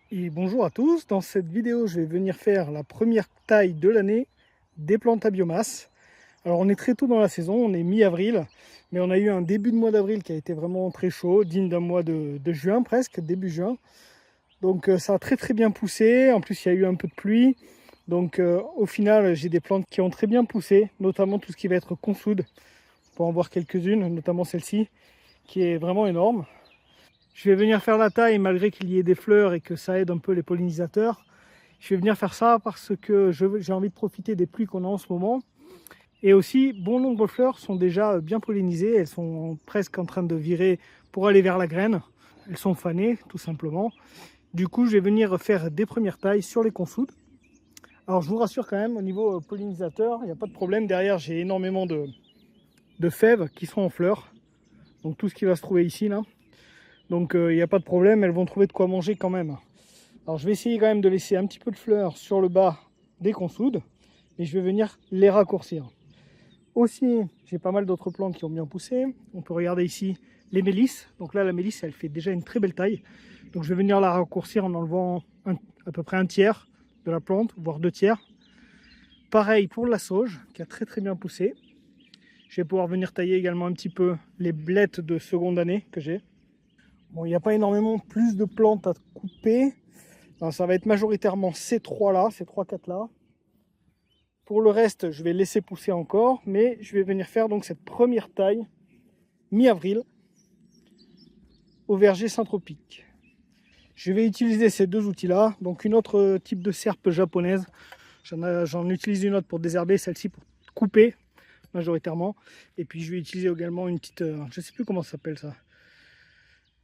Et bonjour à tous, dans cette vidéo je vais venir faire la première taille de l'année des plantes à biomasse. Alors on est très tôt dans la saison, on est mi-avril, mais on a eu un début de mois d'avril qui a été vraiment très chaud, digne d'un mois de juin presque, début juin. Donc ça a très bien poussé, en plus il y a eu un peu de pluie. Donc au final j'ai des plantes qui ont très bien poussé, notamment tout ce qui va être consoude. On peut en voir quelques-unes, notamment celle-ci, qui est vraiment énorme. Je vais venir faire la taille malgré qu'il y ait des fleurs et que ça aide un peu les pollinisateurs. Je vais venir faire ça parce que j'ai envie de profiter des pluies qu'on a en ce moment. Et aussi, bon nombre de fleurs sont déjà bien pollinisées. Elles sont presque en train de virer pour aller vers la graine. Elles sont fanées, tout simplement. Du coup, je vais venir faire des premières tailles sur les consoudes. Alors, je vous rassure quand même, au niveau pollinisateur, il n'y a pas de problème. Derrière, j'ai énormément de fèves qui sont en fleurs. Donc, tout ce qui va se trouver ici, là. Donc, il n'y a pas de problème. Elles vont trouver de quoi manger quand même. Alors, je vais essayer quand même de laisser un petit peu de fleurs sur le bas des consoudes. Et je vais venir les raccourcir. Aussi, j'ai pas mal d'autres plantes qui ont bien poussé. On peut regarder ici les mélisses. Donc là, la mélisse, elle fait déjà une très belle taille. Donc je vais venir la raccourcir en enlevant à peu près un tiers de la plante, voire 2 tiers. Pareil pour la sauge, qui a très bien poussé. Je vais pouvoir venir tailler également un petit peu les blettes de seconde année que j'ai. Bon, il n'y a pas énormément plus de plantes à couper. Alors, ça va être majoritairement ces trois-là, ces 3-4-là. Pour le reste, je vais laisser pousser encore, mais je vais venir faire donc cette première taille mi-avril au verger Saint-Tropique. Je vais utiliser ces deux outils-là, donc une autre type de serpe japonaise. J'en utilise une autre pour désherber, celle-ci pour couper majoritairement. Et puis je vais utiliser également une petite, je ne sais plus comment ça s'appelle ça.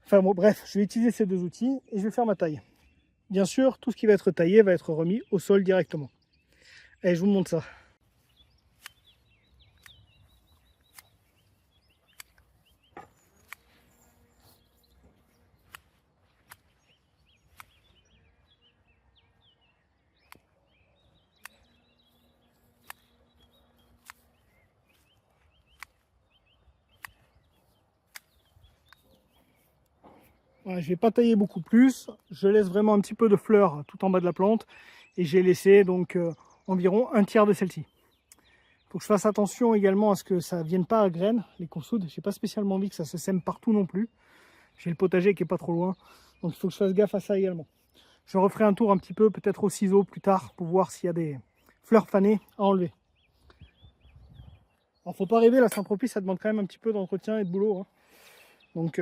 Enfin bon, bref, je vais utiliser ces deux outils et je vais faire ma taille. Bien sûr, tout ce qui va être taillé va être remis au sol directement. Allez, je vous montre ça. Voilà, je ne vais pas tailler beaucoup plus, je laisse vraiment un petit peu de fleurs tout en bas de la plante et j'ai laissé donc environ un tiers de celle-ci. Il faut que je fasse attention également à ce que ça ne vienne pas à graines, les consoudes. Je n'ai pas spécialement envie que ça se sème partout non plus. J'ai le potager qui est pas trop loin, donc il faut que je fasse gaffe à ça également. Je referai un tour un petit peu, peut-être au ciseau plus tard, pour voir s'il y a des fleurs fanées à enlever. Alors faut pas rêver, la Saint-Tropez, ça demande quand même un petit peu d'entretien et de boulot, hein. Donc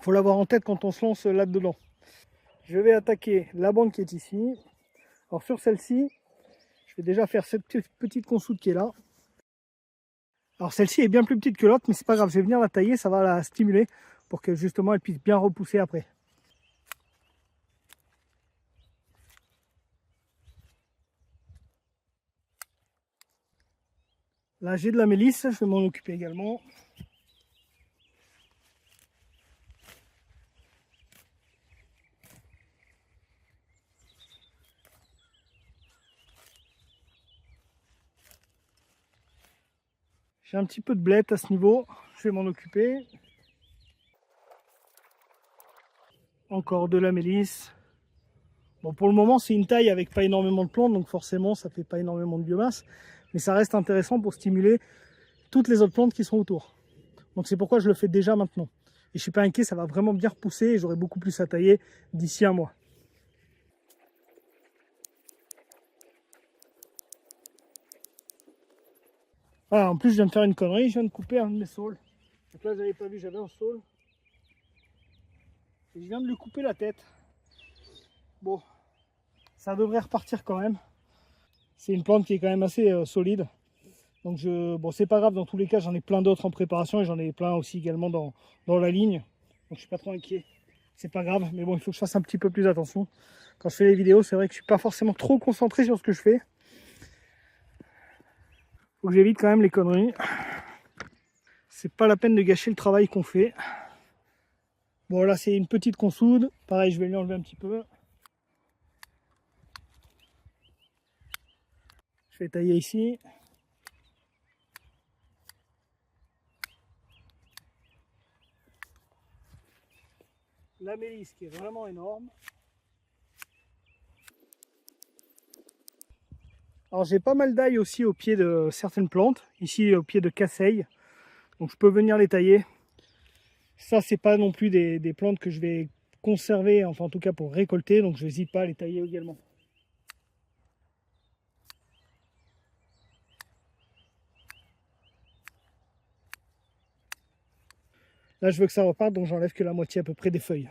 faut l'avoir en tête quand on se lance là-dedans. Je vais attaquer la bande qui est ici. Alors sur celle-ci, je vais déjà faire cette petite consoude qui est là. Alors celle-ci est bien plus petite que l'autre, mais c'est pas grave, je vais venir la tailler, ça va la stimuler pour que justement elle puisse bien repousser après. Là j'ai de la mélisse, je vais m'en occuper également. J'ai un petit peu de blettes à ce niveau, je vais m'en occuper. Encore de la mélisse. Bon, pour le moment, c'est une taille avec pas énormément de plantes, donc forcément, ça fait pas énormément de biomasse. Mais ça reste intéressant pour stimuler toutes les autres plantes qui sont autour. Donc c'est pourquoi je le fais déjà maintenant. Et je suis pas inquiet, ça va vraiment bien repousser et j'aurai beaucoup plus à tailler d'ici un mois. Voilà, en plus, je viens de faire une connerie, je viens de couper un de mes saules. Donc là, vous n'avez pas vu, j'avais un saule. Et je viens de lui couper la tête. Bon, ça devrait repartir quand même. C'est une plante qui est quand même assez solide. Donc bon, c'est pas grave, dans tous les cas, j'en ai plein d'autres en préparation et j'en ai plein aussi également dans la ligne. Donc je suis pas trop inquiet. C'est pas grave, mais bon, il faut que je fasse un petit peu plus attention. Quand je fais les vidéos, c'est vrai que je suis pas forcément trop concentré sur ce que je fais. Faut que j'évite quand même les conneries. C'est pas la peine de gâcher le travail qu'on fait. Bon, là, c'est une petite consoude. Pareil, je vais lui enlever un petit peu. Je vais tailler ici. La mélisse qui est vraiment énorme. Alors j'ai pas mal d'ail aussi au pied de certaines plantes, ici au pied de casseille, donc je peux venir les tailler. Ça c'est pas non plus des plantes que je vais conserver, enfin en tout cas pour récolter, donc je n'hésite pas à les tailler également. Là je veux que ça reparte, donc j'enlève que la moitié à peu près des feuilles.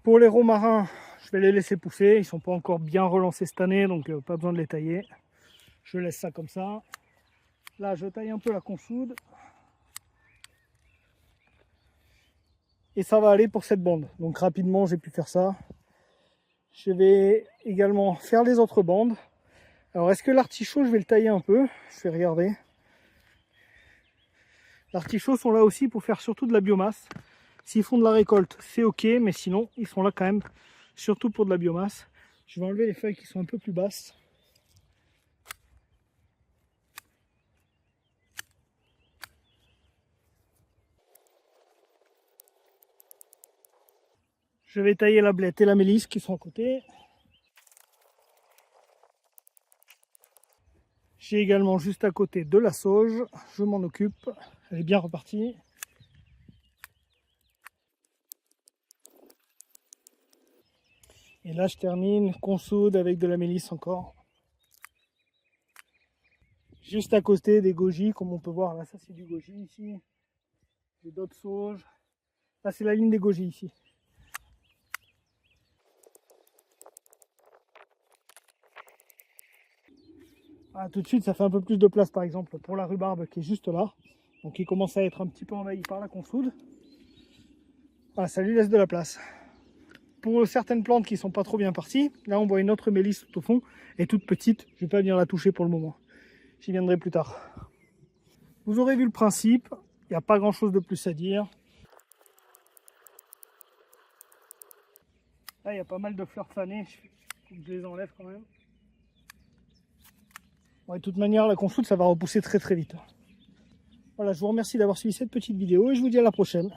Pour les romarins, je vais les laisser pousser, ils sont pas encore bien relancés cette année, donc pas besoin de les tailler. Je laisse ça comme ça. Là je taille un peu la consoude. Et ça va aller pour cette bande. Donc rapidement j'ai pu faire ça. Je vais également faire les autres bandes. Alors est-ce que l'artichaut je vais le tailler un peu? Je vais regarder. L'artichaut sont là aussi pour faire surtout de la biomasse. S'ils font de la récolte, c'est ok, mais sinon ils sont là quand même surtout pour de la biomasse. Je vais enlever les feuilles qui sont un peu plus basses. Je vais tailler la blette et la mélisse qui sont à côté. J'ai également juste à côté de la sauge, je m'en occupe, elle est bien repartie. Et là je termine, consoude avec de la mélisse encore. Juste à côté des goji, comme on peut voir, là ça c'est du goji ici. J'ai d'autres sauges. Là c'est la ligne des goji ici. Ah, tout de suite ça fait un peu plus de place par exemple pour la rhubarbe qui est juste là. Donc il commence à être un petit peu envahi par la consoude. Voilà, ça lui laisse de la place. Pour certaines plantes qui sont pas trop bien parties, là on voit une autre mélisse tout au fond, et toute petite, je vais pas venir la toucher pour le moment. J'y viendrai plus tard. Vous aurez vu le principe, il n'y a pas grand chose de plus à dire. Là il y a pas mal de fleurs fanées, je les enlève quand même. Bon, de toute manière la consoude ça va repousser très très vite. Voilà, je vous remercie d'avoir suivi cette petite vidéo et je vous dis à la prochaine.